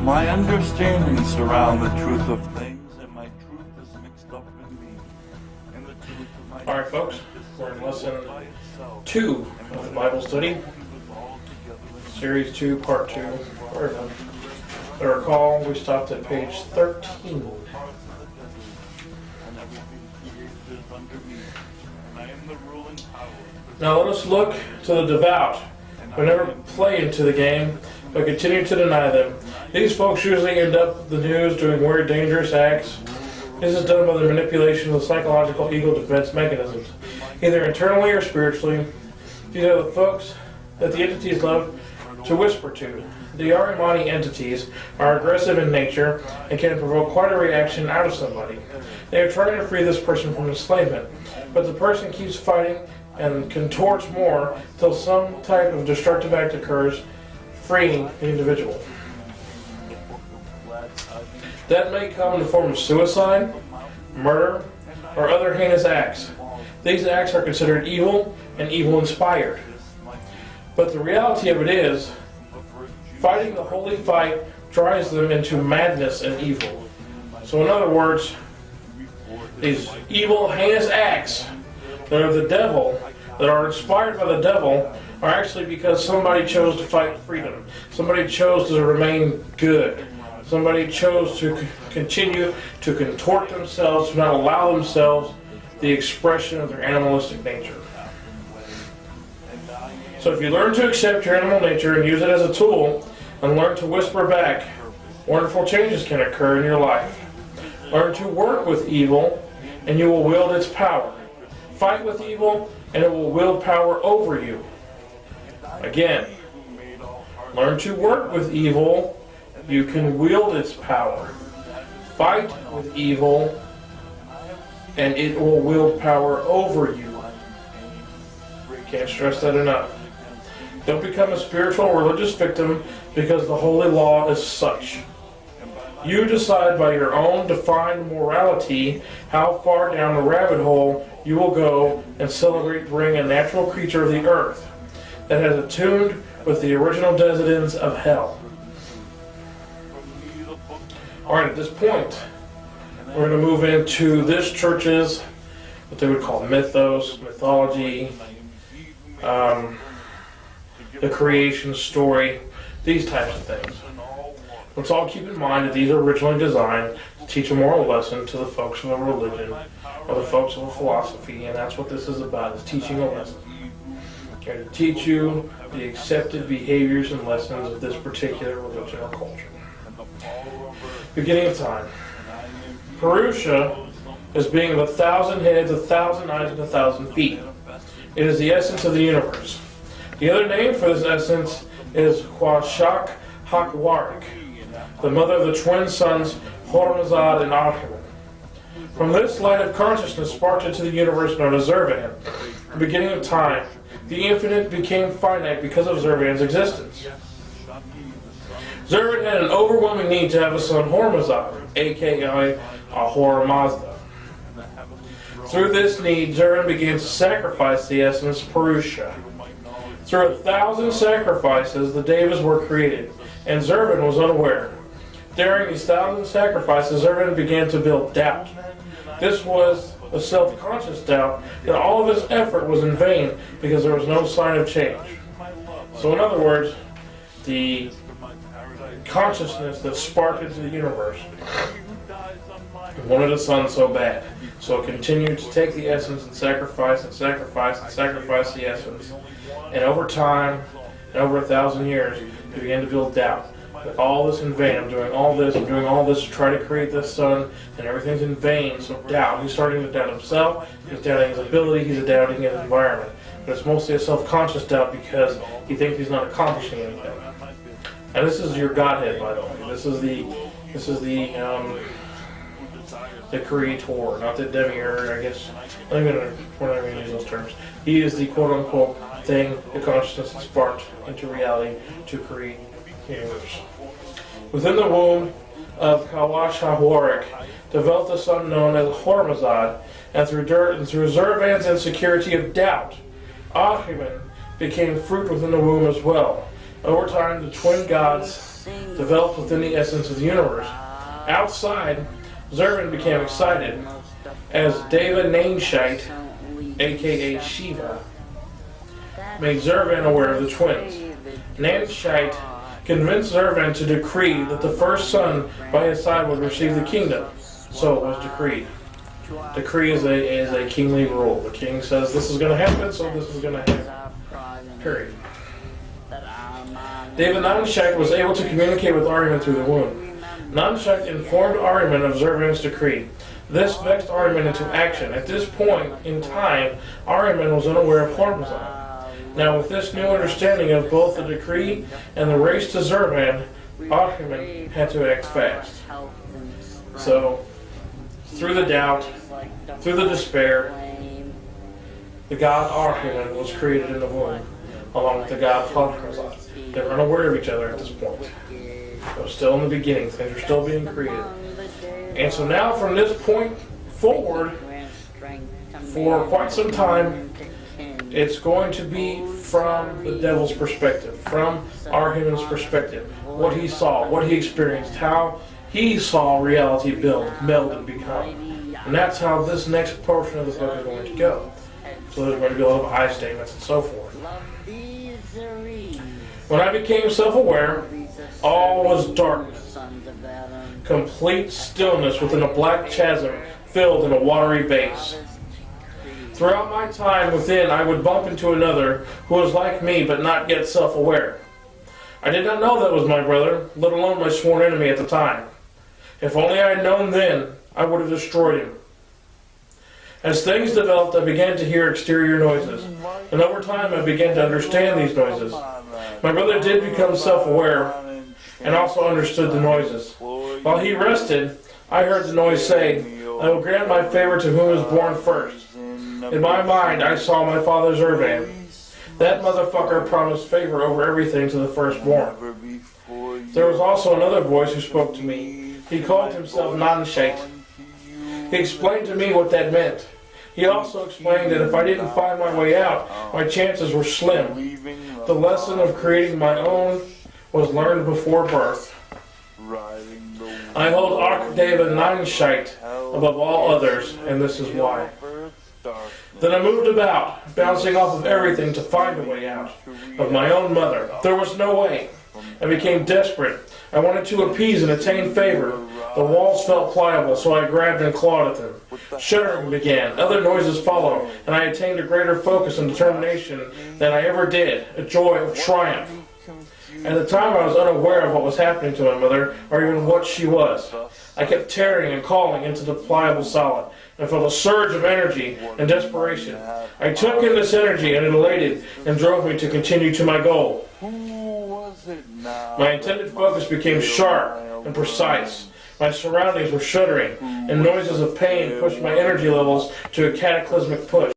My understanding surround the truth of things, and my truth is mixed up in me. And the truth of my Alright folks, we're in lesson 2 of the Bible study. Series 2, part 2. I recall we stopped at page 13. Now let us look to the devout, who never play into the game, but continue to deny them. These folks usually end up the news doing weird, dangerous acts. This is done by the manipulation of the psychological ego defense mechanisms, either internally or spiritually. These are the folks that the entities love to whisper to. The Ahriman entities are aggressive in nature and can provoke quite a reaction out of somebody. They are trying to free this person from enslavement, but the person keeps fighting and contorts more till some type of destructive act occurs, freeing the individual. That may come in the form of suicide, murder, or other heinous acts. These acts are considered evil and evil-inspired. But the reality of it is, fighting the holy fight drives them into madness and evil. So in other words, these evil, heinous acts that are the devil, that are inspired by the devil, are actually because somebody chose to fight freedom. Somebody chose to remain good. Somebody chose to continue to contort themselves, to not allow themselves the expression of their animalistic nature. So if you learn to accept your animal nature and use it as a tool, and learn to whisper back, wonderful changes can occur in your life. Learn to work with evil, and you will wield its power. Fight with evil, and it will wield power over you. Again, learn to work with evil, you can wield its power. Fight with evil, and it will wield power over you. Can't stress that enough. Don't become a spiritual or religious victim because the holy law is such. You decide by your own defined morality how far down the rabbit hole you will go and celebrate bring a natural creature of the earth that has attuned with the original denizens of hell. Alright, at this point, we're going to move into this church's, what they would call mythos, mythology, the creation story, these types of things. Let's all keep in mind that these are originally designed to teach a moral lesson to the folks of a religion or the folks of a philosophy, and that's what this is about, is teaching a lesson. Okay, to teach you the accepted behaviors and lessons of this particular religion or culture. Beginning of time. Purusha is being of 1,000 heads, 1,000 eyes, and 1,000 feet. It is the essence of the universe. The other name for this essence is Quashak Hakwarik, the mother of the twin sons Hormazad and Ahriman. From this light of consciousness sparked into the universe known as Zervan. The beginning of time, the infinite became finite because of Zervan's existence. Zervan had an overwhelming need to have a son Hormazad, aka Ahura Mazda. Through this need, Zervan began to sacrifice the essence Purusha. Through 1,000 sacrifices, the Devas were created, and Zervan was unaware. During these 1,000 sacrifices, Zervan began to build doubt. This was a self-conscious doubt that all of his effort was in vain because there was no sign of change. So in other words, the consciousness that sparked into the universe wanted a son so bad. So it continued to take the essence and sacrifice and sacrifice and sacrifice the essence. And over time, and over 1,000 years, he began to build doubt. That all this in vain. I'm doing all this to try to create this son, and everything's in vain. So doubt. He's starting to doubt himself. He's doubting his ability. He's doubting his environment. But it's mostly a self-conscious doubt because he thinks he's not accomplishing anything. And this is your Godhead, by the way. This is the creator, not the demiurge. I guess we're not going to use those terms. He is the quote-unquote thing, the consciousness that sparked into reality to create the universe. Within the womb of Kawash Hawarik developed a son known as Hormazad, and through Zervan's insecurity of doubt, Ahriman became fruit within the womb as well. Over time, the twin gods developed within the essence of the universe. Outside, Zervan became excited as Deva Nainshite, aka Shiva, made Zervan aware of the twins. Nainshite convinced Zervan to decree that the first son by his side would receive the kingdom. So it was decreed. Decree is a kingly rule. The king says this is going to happen, so this is going to happen. Period. David Nainshite was able to communicate with Ahriman through the womb. Nainshite informed Ahriman of Zervan's decree. This vexed Ahriman into action. At this point in time, Ahriman was unaware of Hormuzan. Now, with this new understanding of both the decree and the race to Zervan, Ahriman had to act fast. So, through the doubt, through the despair, the god Ahriman was created in the womb, along with the god Hormuzan. They were unaware of each other at this point. It was still in the beginning. Things were still being created. And so now, from this point forward, for quite some time, it's going to be from the devil's perspective, from Ahriman's perspective, what he saw, what he experienced, how he saw reality build, meld, and become. And that's how this next portion of the book is going to go. So there's going to be a lot of I statements and so forth. When I became self-aware, all was darkness. Complete stillness within a black chasm filled in a watery base. Throughout my time within, I would bump into another who was like me but not yet self-aware. I did not know that was my brother, let alone my sworn enemy at the time. If only I had known then, I would have destroyed him. As things developed, I began to hear exterior noises, and over time I began to understand these noises. My brother did become self-aware and also understood the noises. While he rested, I heard the noise say, "I will grant my favor to whom is born first." In my mind, I saw my father Zervan. That motherfucker promised favor over everything to the firstborn. There was also another voice who spoke to me. He called himself Nainshite. He explained to me what that meant. He also explained that if I didn't find my way out, my chances were slim. The lesson of creating my own was learned before birth. I hold Deva Nainshite above all others, and this is why. Then I moved about, bouncing off of everything to find a way out. Of my own mother. There was no way. I became desperate. I wanted to appease and attain favor. The walls felt pliable, so I grabbed and clawed at them. Shuddering began. Other noises followed, and I attained a greater focus and determination than I ever did. A joy of triumph. At the time, I was unaware of what was happening to my mother, or even what she was. I kept tearing and calling into the pliable solid, and felt a surge of energy and desperation. I took in this energy, and it elated and drove me to continue to my goal. My intended focus became sharp and precise. My surroundings were shuddering, and noises of pain pushed my energy levels to a cataclysmic push.